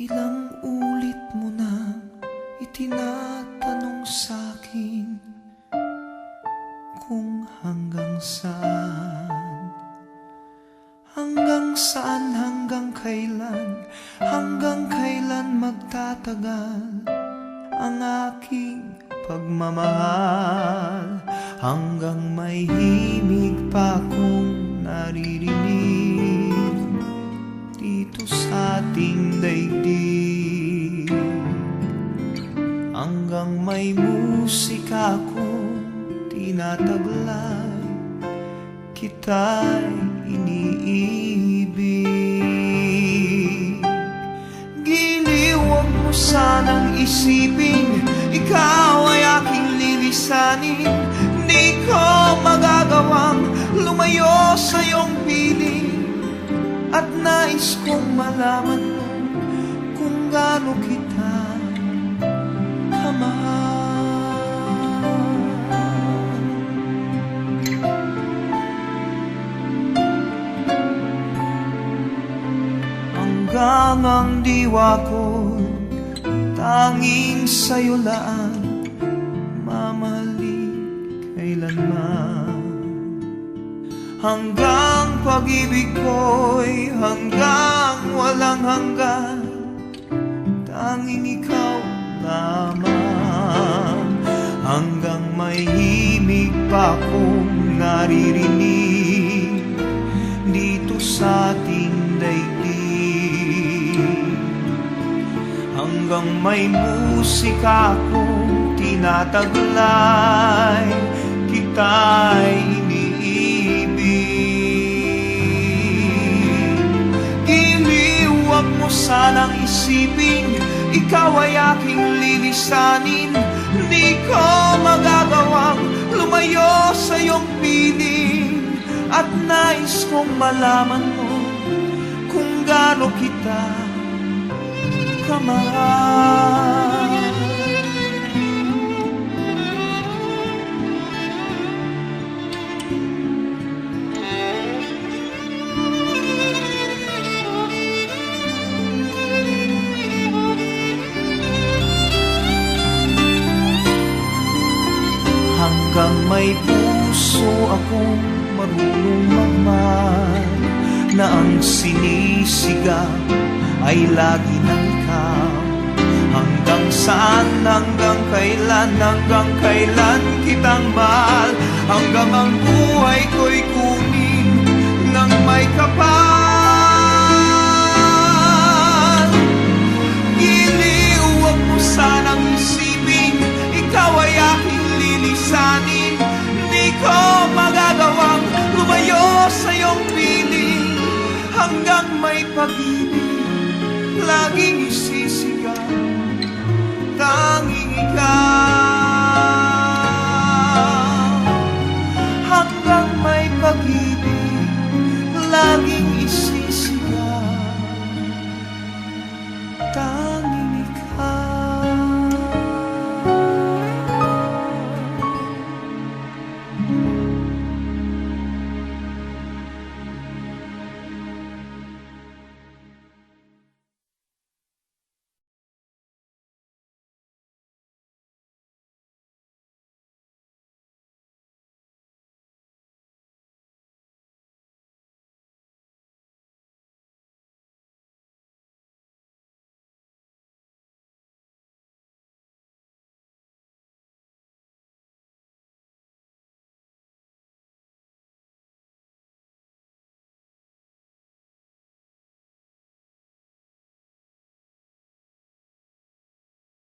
Ilang ulit mo na itinatanong sa'kin kung hanggang saan, hanggang kailan magtatagal ang aking pagmamahal, hanggang may himig pa akong naririnig dito sa ating daigdig, hanggang may musika akong tinataglay, kita'y iniibig. Giliw, huwag mo sanang isipin ikaw ay aking lilisanin. Di ko magagawang lumayo sa iyong piling, at nais kong malaman mo kung gaano kita kamahal. Hanggang ang diwa ko tanging sa'yo lang mamahalin kailanman, hanggang pag-ibig ko'y hanggang walang hanggan, tanging ikaw lamang, hanggang may himig pa akong naririnig dito sa ating daigdig, hanggang may musika akong tinataglay, kita'y iniibig. Giliw, huwag mo sanang isipin ikaw ay aking lilisanin. Di ko magagawang lumayo sa iyong piling, at nais kong malaman mo kung gaano kita kamahal. Hanggang may puso akong marunong magmahal, na ang sinisigaw ay lagi ng ikaw. Hanggang saan, hanggang kailan kitang mahal, hanggang ang buhay ko'y kunin ng may kapal. Giliw, huwag mo sanang isipin ikaw ay aking lilisanin. Di ko magagawang lumayo sa iyong piling, hanggang may pag-ibig laging isip